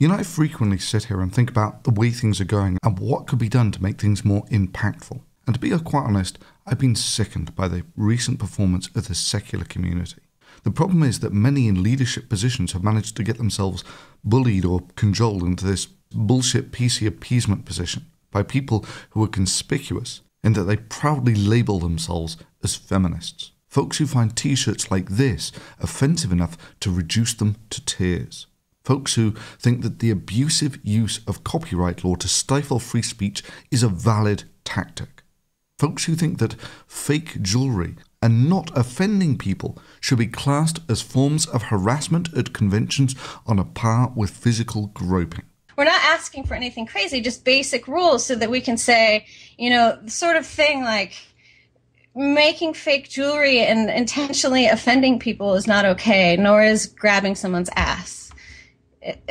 You know, I frequently sit here and think about the way things are going and what could be done to make things more impactful. And to be quite honest, I've been sickened by the recent performance of the secular community. The problem is that many in leadership positions have managed to get themselves bullied or cajoled into this bullshit PC appeasement position by people who are conspicuous in that they proudly label themselves as feminists. Folks who find t-shirts like this offensive enough to reduce them to tears. Folks who think that the abusive use of copyright law to stifle free speech is a valid tactic. Folks who think that fake jewellery and not offending people should be classed as forms of harassment at conventions on a par with physical groping. We're not asking for anything crazy, just basic rules so that we can say, you know, the sort of thing like making fake jewelry and intentionally offending people is not okay, nor is grabbing someone's ass.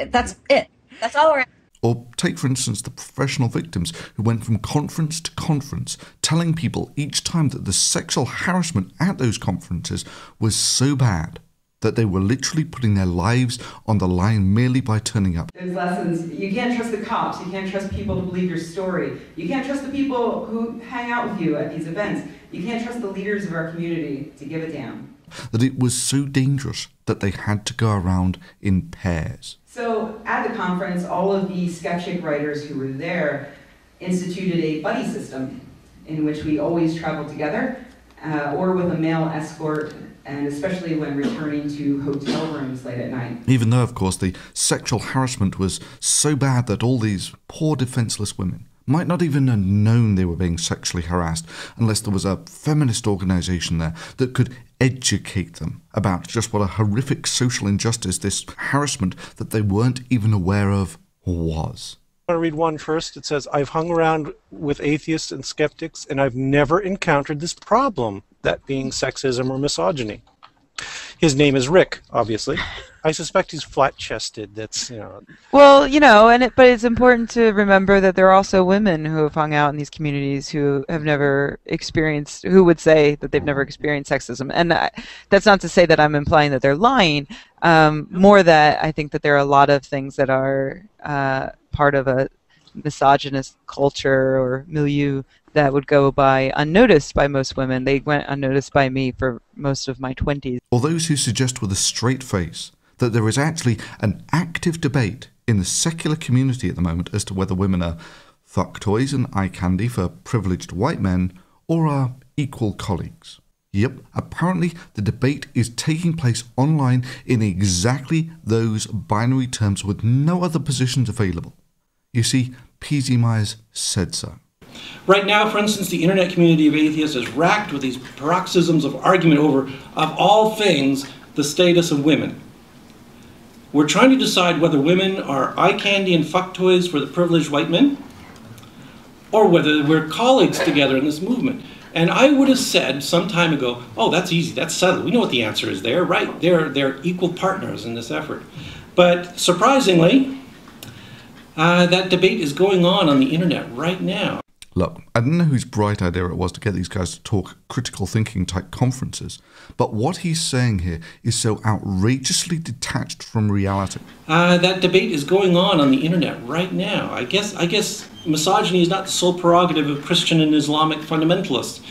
That's it. That's all we're asking. Or take, for instance, the professional victims who went from conference to conference telling people each time that the sexual harassment at those conferences was so bad that they were literally putting their lives on the line merely by turning up. There's lessons. You can't trust the cops. You can't trust people to believe your story. You can't trust the people who hang out with you at these events. You can't trust the leaders of our community to give a damn. That it was so dangerous that they had to go around in pairs. So at the conference, all of the skeptic writers who were there instituted a buddy system in which we always traveled together or with a male escort, and especially when returning to hotel rooms late at night. Even though, of course, the sexual harassment was so bad that all these poor defenseless women might not even have known they were being sexually harassed unless there was a feminist organisation there that could educate them about just what a horrific social injustice this harassment that they weren't even aware of was. I want to read one first. It says, I've hung around with atheists and skeptics, and I've never encountered this problem, that being sexism or misogyny. His name is Rick, obviously. I suspect he's flat-chested. That's, you know. Well, you know, but it's important to remember that there are also women who have hung out in these communities who have never experienced, who would say that they've never experienced sexism. And that's not to say that I'm implying that they're lying. More that I think that there are a lot of things that are part of a misogynist culture or milieu that would go by unnoticed by most women. They went unnoticed by me for most of my 20s. Or those who suggest with a straight face that there is actually an active debate in the secular community at the moment as to whether women are fuck toys and eye candy for privileged white men or are equal colleagues. Yep, apparently the debate is taking place online in exactly those binary terms with no other positions available. You see, P.Z. Myers said so. Right now, for instance, the internet community of atheists is racked with these paroxysms of argument over, of all things, the status of women. We're trying to decide whether women are eye candy and fuck toys for the privileged white men, or whether we're colleagues together in this movement. And I would have said some time ago, oh, that's easy, that's settled. We know what the answer is there, right? They're equal partners in this effort. But surprisingly, that debate is going on the internet right now. Look, I don't know whose bright idea it was to get these guys to talk critical thinking type conferences, but what he's saying here is so outrageously detached from reality. That debate is going on the internet right now. I guess misogyny is not the sole prerogative of Christian and Islamic fundamentalists.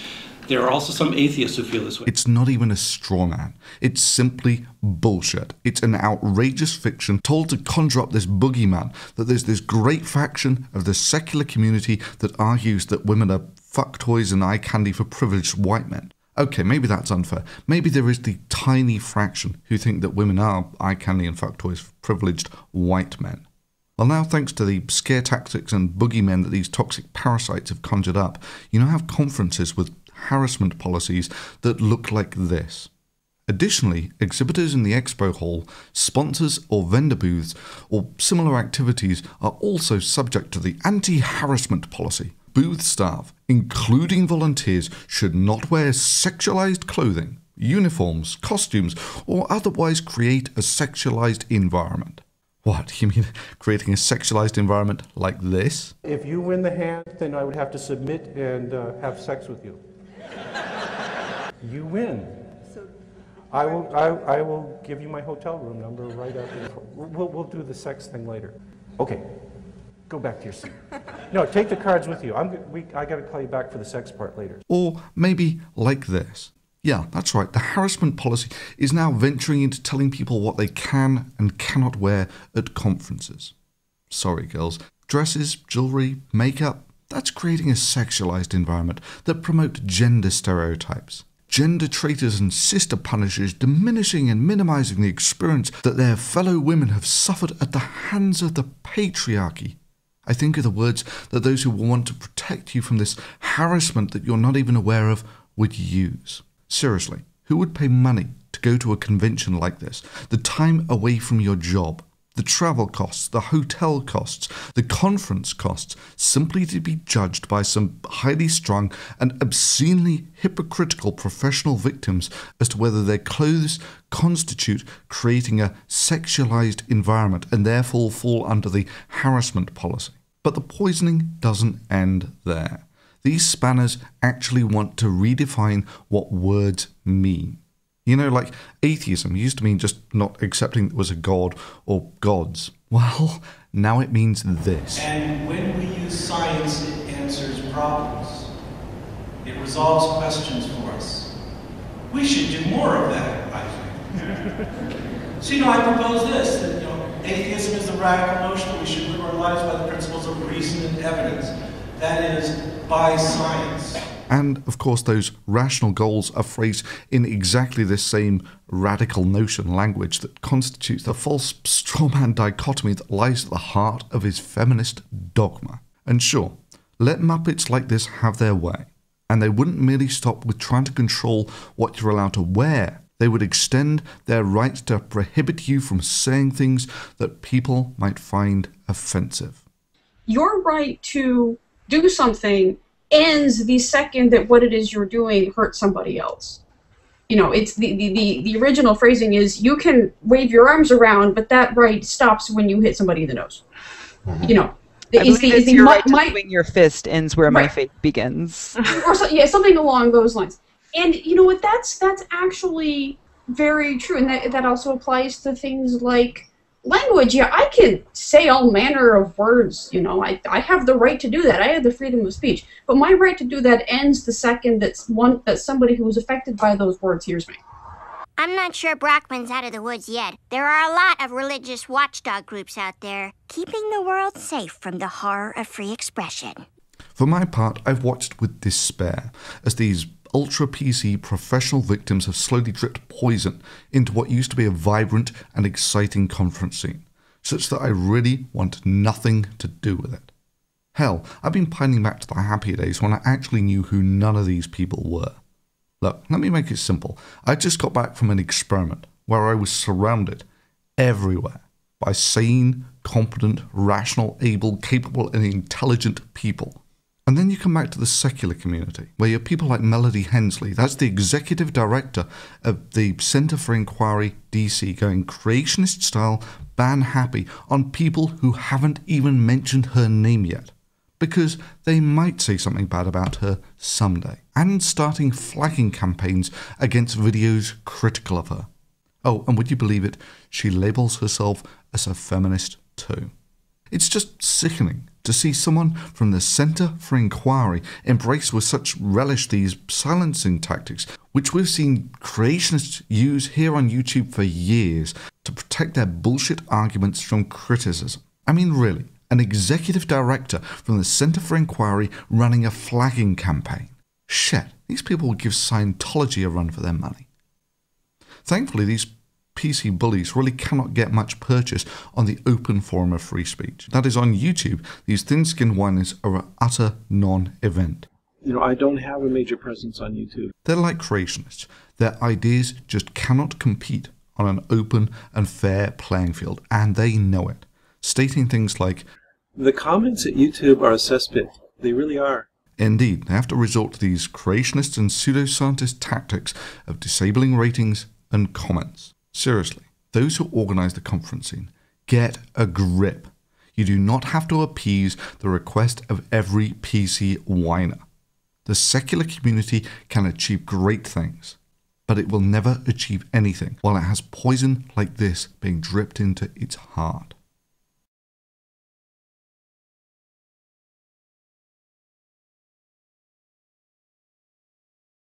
There are also some atheists who feel this way. It's not even a straw man. It's simply bullshit. It's an outrageous fiction told to conjure up this boogeyman that there's this great faction of the secular community that argues that women are fuck toys and eye candy for privileged white men. Okay, maybe that's unfair. Maybe there is the tiny fraction who think that women are eye candy and fuck toys for privileged white men. Well, now, thanks to the scare tactics and boogeymen that these toxic parasites have conjured up, you now have conferences with harassment policies that look like this. Additionally, exhibitors in the expo hall, sponsors or vendor booths, or similar activities are also subject to the anti-harassment policy. Booth staff, including volunteers, should not wear sexualized clothing, uniforms, costumes, or otherwise create a sexualized environment. What, you mean creating a sexualized environment like this? If you win the hand, then I would have to submit and have sex with you. You win. I will give you my hotel room number right after. We'll do the sex thing later. Okay, go back to your seat. No, take the cards with you. I got to call you back for the sex part later. Or maybe like this. Yeah, that's right. The harassment policy is now venturing into telling people what they can and cannot wear at conferences. Sorry, girls. Dresses, jewelry, makeup, that's creating a sexualized environment that promotes gender stereotypes. Gender traitors and sister punishers diminishing and minimizing the experience that their fellow women have suffered at the hands of the patriarchy. I think of the words that those who want to protect you from this harassment that you're not even aware of would use. Seriously, who would pay money to go to a convention like this? The time away from your job, the travel costs, the hotel costs, the conference costs, simply to be judged by some highly strung and obscenely hypocritical professional victims as to whether their clothes constitute creating a sexualized environment and therefore fall under the harassment policy. But the poisoning doesn't end there. These spanners actually want to redefine what words mean. You know, like atheism used to mean just not accepting there was a god or gods. Well, now it means this. And when we use science, it answers problems. It resolves questions for us. We should do more of that, I think. So, I propose this, that, atheism is the radical notion that we should live our lives by the principles of reason and evidence. That is, by science. And, of course, those rational goals are phrased in exactly the same radical notion language that constitutes the false strawman dichotomy that lies at the heart of his feminist dogma. And sure, let Muppets like this have their way. And they wouldn't merely stop with trying to control what you're allowed to wear. They would extend their right to prohibit you from saying things that people might find offensive. Your right to do something ends the second that what it is you're doing hurts somebody else. It's the original phrasing is you can wave your arms around, but that right stops when you hit somebody in the nose. I believe your right to swing your fist ends where my faith begins. Or something along those lines. And you know what? That's actually very true, and that also applies to things like language. Yeah, I can say all manner of words. I have the right to do that. I have the freedom of speech. But my right to do that ends the second that somebody who is affected by those words hears me. I'm not sure Brockman's out of the woods yet. There are a lot of religious watchdog groups out there, keeping the world safe from the horror of free expression. For my part, I've watched with despair as these ultra-PC professional victims have slowly dripped poison into what used to be a vibrant and exciting conference scene, such that I really want nothing to do with it. Hell, I've been pining back to the happier days when I actually knew who none of these people were. Look, let me make it simple. I just got back from an experiment where I was surrounded everywhere by sane, competent, rational, able, capable, and intelligent people. And then you come back to the secular community, where you have people like Melody Hensley, that's the executive director of the Center for Inquiry DC, going creationist style, ban happy on people who haven't even mentioned her name yet, because they might say something bad about her someday, and starting flagging campaigns against videos critical of her. Oh, and would you believe it, she labels herself as a feminist too. It's just sickening to see someone from the Center for Inquiry embrace with such relish these silencing tactics, which we've seen creationists use here on YouTube for years to protect their bullshit arguments from criticism. I mean, really, an executive director from the Center for Inquiry running a flagging campaign. Shit, these people would give Scientology a run for their money. Thankfully, these PC bullies really cannot get much purchase on the open forum of free speech. That is, on YouTube, these thin-skinned whiners are an utter non-event. I don't have a major presence on YouTube. They're like creationists. Their ideas just cannot compete on an open and fair playing field, and they know it. Stating things like, the comments at YouTube are a cesspit. They really are. Indeed, they have to resort to these creationist and pseudoscientist tactics of disabling ratings and comments. Seriously, those who organize the conference scene, get a grip. You do not have to appease the request of every PC whiner. The secular community can achieve great things. but it will never achieve anything while it has poison like this being dripped into its heart.